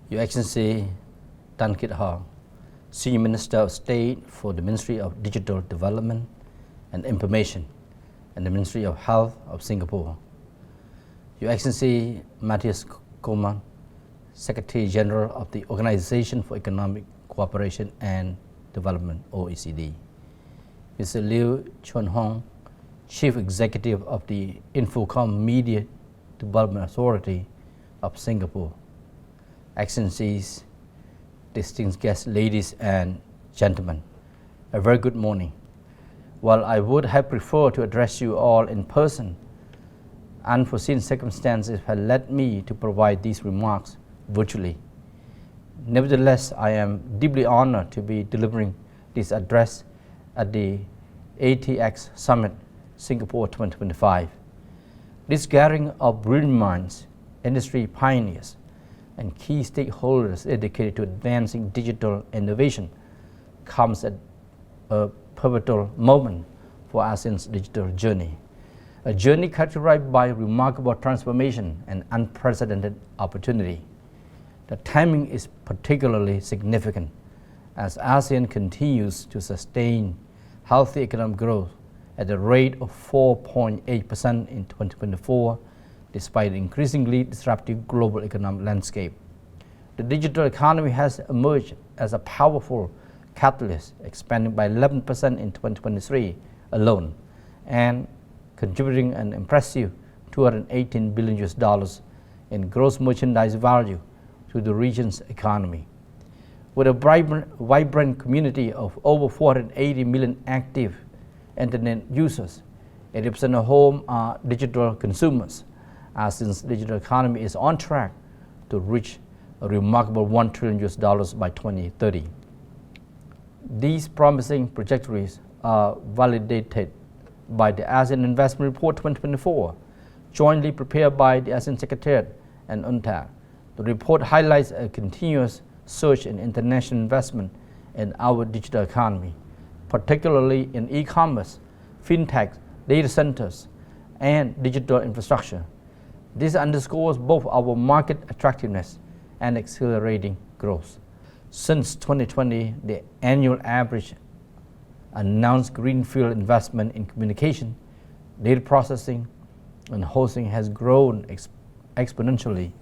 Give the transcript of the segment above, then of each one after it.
Your Excellency Tan Kit Hourn, Senior Minister of State for the Ministry of Digital Development and Information and the Ministry of Health of Singapore. Your Excellency Matthias Koman, Secretary General of the Organization for Economic Cooperation and Development, OECD. Mr. Liu Chuan Hong, Chief Executive of the Infocom Media Development Authority of Singapore. Excellencies, distinguished guests, ladies and gentlemen, a very good morning. While I would have preferred to address you all in person, unforeseen circumstances have led me to provide these remarks virtually. Nevertheless, I am deeply honored to be delivering this address at the ATxSummit Singapore 2025. This gathering of brilliant minds, industry pioneers, and key stakeholders dedicated to advancing digital innovation comes at a pivotal moment for ASEAN's digital journey, a journey characterized by remarkable transformation and unprecedented opportunity. The timing is particularly significant as ASEAN continues to sustain healthy economic growth at a rate of 4.8% in 2024, despite the increasingly disruptive global economic landscape. The digital economy has emerged as a powerful catalyst, expanding by 11% in 2023 alone, and contributing an impressive $218 billion in gross merchandise value to the region's economy. With a vibrant community of over 480 million active internet users, 80% of whom are digital consumers, ASEAN's digital economy is on track to reach a remarkable $1 trillion by 2030. These promising trajectories are validated by the ASEAN Investment Report 2024, jointly prepared by the ASEAN Secretariat and UNCTAD. The report highlights a continuous surge in international investment in our digital economy, particularly in e-commerce, fintech, data centers, and digital infrastructure. This underscores both our market attractiveness and accelerating growth. Since 2020, the annual average announced greenfield investment in communication, data processing, and hosting has grown exponentially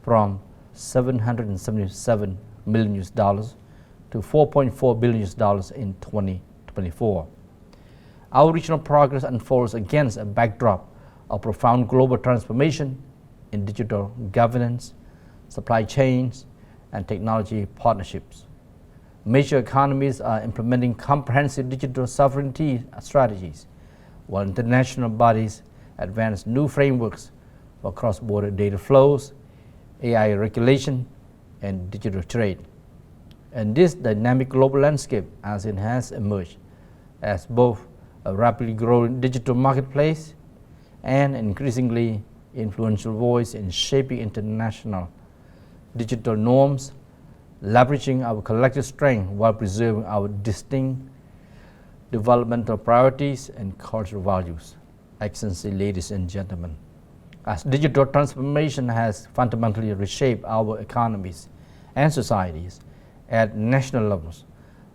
from $777 million to $4.4 billion in 2024. Our regional progress unfolds against a backdrop of profound global transformation in digital governance, supply chains, and technology partnerships. Major economies are implementing comprehensive digital sovereignty strategies, while international bodies advance new frameworks for cross-border data flows, AI regulation, and digital trade. In this dynamic global landscape, ASEAN has emerged as both a rapidly growing digital marketplace and an increasingly influential voice in shaping international digital norms, leveraging our collective strength while preserving our distinct developmental priorities and cultural values. Excellency, ladies and gentlemen, as digital transformation has fundamentally reshaped our economies and societies at national levels,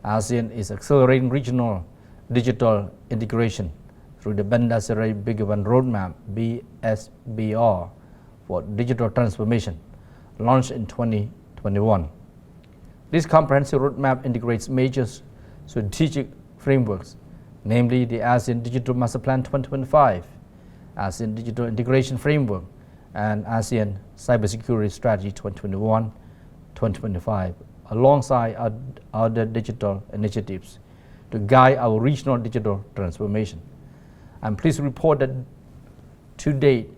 ASEAN is accelerating regional digital integration through the Banda Seri Begawan Roadmap (BSBR) for digital transformation, launched in 2021. This comprehensive roadmap integrates major strategic frameworks, namely the ASEAN Digital Master Plan 2025, ASEAN Digital Integration Framework, and ASEAN Cybersecurity Strategy 2021-2025, alongside other digital initiatives to guide our regional digital transformation. I'm pleased to report that to date,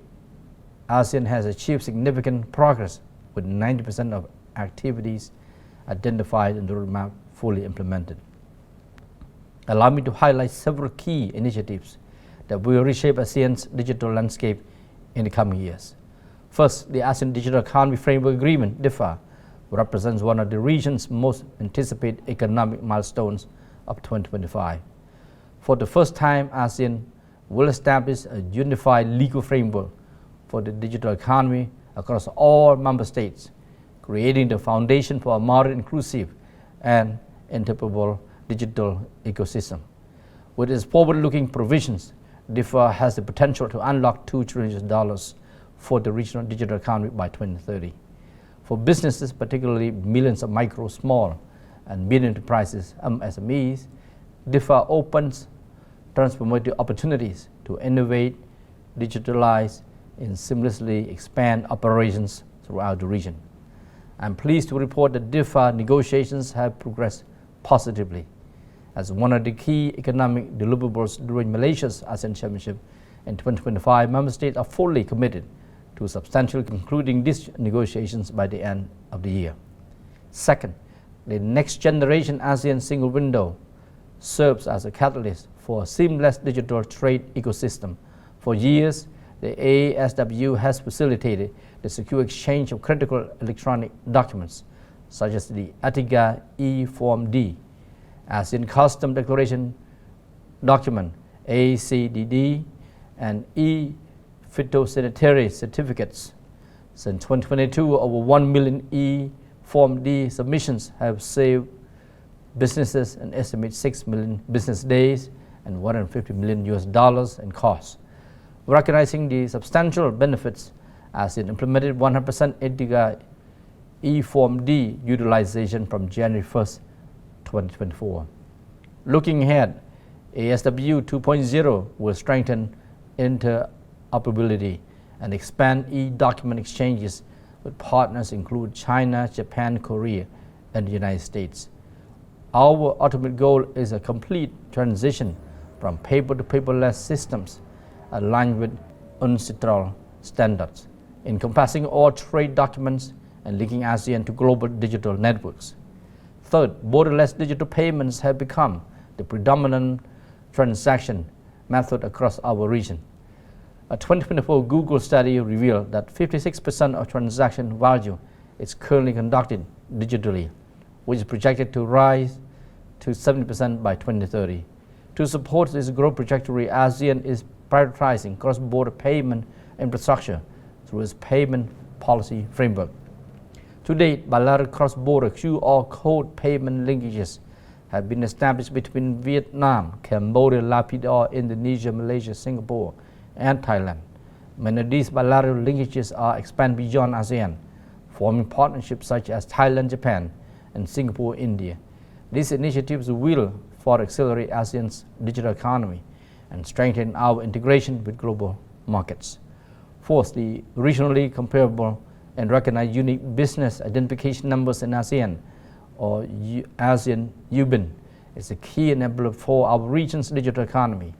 ASEAN has achieved significant progress with 90% of activities identified in the roadmap fully implemented. Allow me to highlight several key initiatives that will reshape ASEAN's digital landscape in the coming years. First, the ASEAN Digital Economy Framework Agreement, DIFA, represents one of the region's most anticipated economic milestones of 2025. For the first time, ASEAN will establish a unified legal framework for the digital economy across all member states, creating the foundation for a modern, inclusive, and interoperable digital ecosystem. With its forward-looking provisions, DIFA has the potential to unlock $2 trillion for the regional digital economy by 2030. For businesses, particularly millions of micro, small, and medium enterprises, MSMEs, DIFA opens transformative opportunities to innovate, digitalize, and seamlessly expand operations throughout the region. I'm pleased to report that DIFA negotiations have progressed positively. As one of the key economic deliverables during Malaysia's ASEAN Championship in 2025, Member States are fully committed to substantially concluding these negotiations by the end of the year. Second, the next generation ASEAN single window serves as a catalyst for a seamless digital trade ecosystem. For years, the ASW has facilitated the secure exchange of critical electronic documents, such as the ATIGA E-Form D, ASEAN Custom Declaration Document, ACDD, and E-Phytosanitary Certificates. Since 2022, over 1 million E-Form D submissions have saved businesses an estimated 6 million business days and $150 million in costs. Recognizing the substantial benefits, ASEAN implemented 100% ATIGA E-Form D utilization from January 1st, 2024. Looking ahead, ASW 2.0 will strengthen interoperability and expand e-document exchanges with partners include China, Japan, Korea, and the United States. Our ultimate goal is a complete transition from paper to paperless systems aligned with UNCITRAL standards, encompassing all trade documents and linking ASEAN to global digital networks. Third, borderless digital payments have become the predominant transaction method across our region. A 2024 Google study revealed that 56% of transaction value is currently conducted digitally, which is projected to rise to 70% by 2030. To support this growth trajectory, ASEAN is prioritizing cross-border payment infrastructure through its payment policy framework. To date, bilateral cross-border QR code payment linkages have been established between Vietnam, Cambodia, Lapidor, Indonesia, Malaysia, Singapore, and Thailand. Many of these bilateral linkages are expanded beyond ASEAN, forming partnerships such as Thailand, Japan, and Singapore, India. These initiatives will further accelerate ASEAN's digital economy and strengthen our integration with global markets. Fourth, the regionally comparable and recognized unique business identification numbers in ASEAN, or ASEAN UBIN, is a key enabler for our region's digital economy.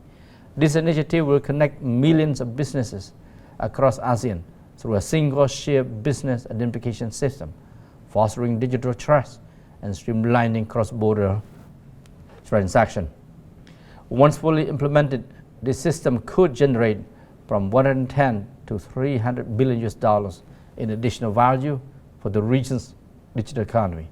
This initiative will connect millions of businesses across ASEAN through a single shared business identification system, fostering digital trust and streamlining cross-border transactions. Once fully implemented, this system could generate from 110 to 300 billion US in additional value for the region's digital economy.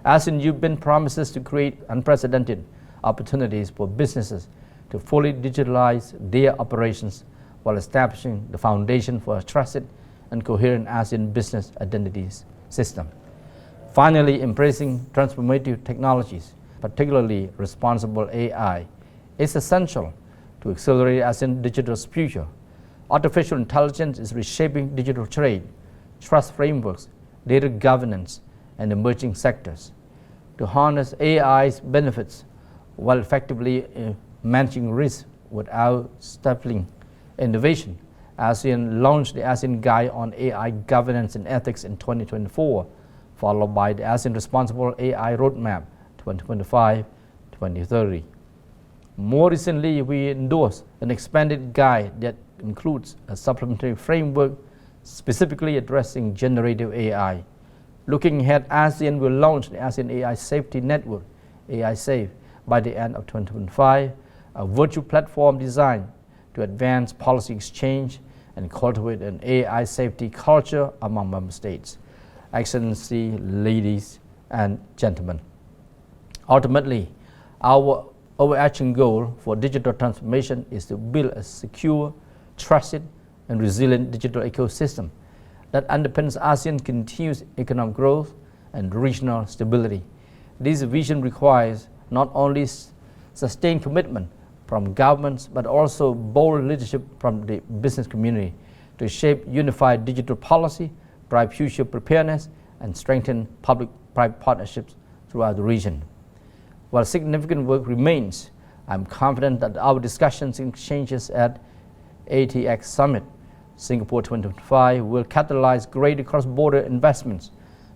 ASEAN UBIN promises to create unprecedented opportunities for businesses to fully digitalize their operations while establishing the foundation for a trusted and coherent ASEAN business identities system. Finally, embracing transformative technologies, particularly responsible AI, is essential to accelerate ASEAN digital's future. Artificial intelligence is reshaping digital trade, trust frameworks, data governance, and emerging sectors. To harness AI's benefits while effectively managing risk without stifling innovation, ASEAN launched the ASEAN Guide on AI Governance and Ethics in 2024, followed by the ASEAN Responsible AI Roadmap 2025-2030. More recently, we endorsed an expanded guide that includes a supplementary framework specifically addressing generative AI. Looking ahead, ASEAN will launch the ASEAN AI Safety Network, AI Safe, by the end of 2025, a virtual platform designed to advance policy exchange and cultivate an AI safety culture among member states. Excellency, ladies and gentlemen, ultimately, our overarching goal for digital transformation is to build a secure, trusted, and resilient digital ecosystem that underpins ASEAN's continuous economic growth and regional stability. This vision requires not only sustained commitment from governments, but also bold leadership from the business community to shape unified digital policy, drive future preparedness, and strengthen public-private partnerships throughout the region. While significant work remains, I'm confident that our discussions and exchanges at ATxSummit Singapore 2025 will catalyze greater cross-border investments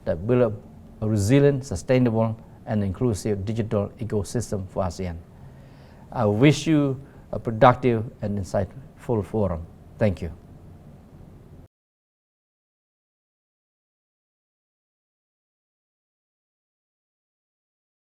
that build a resilient, sustainable, and inclusive digital ecosystem for ASEAN. I wish you a productive and insightful forum. Thank you.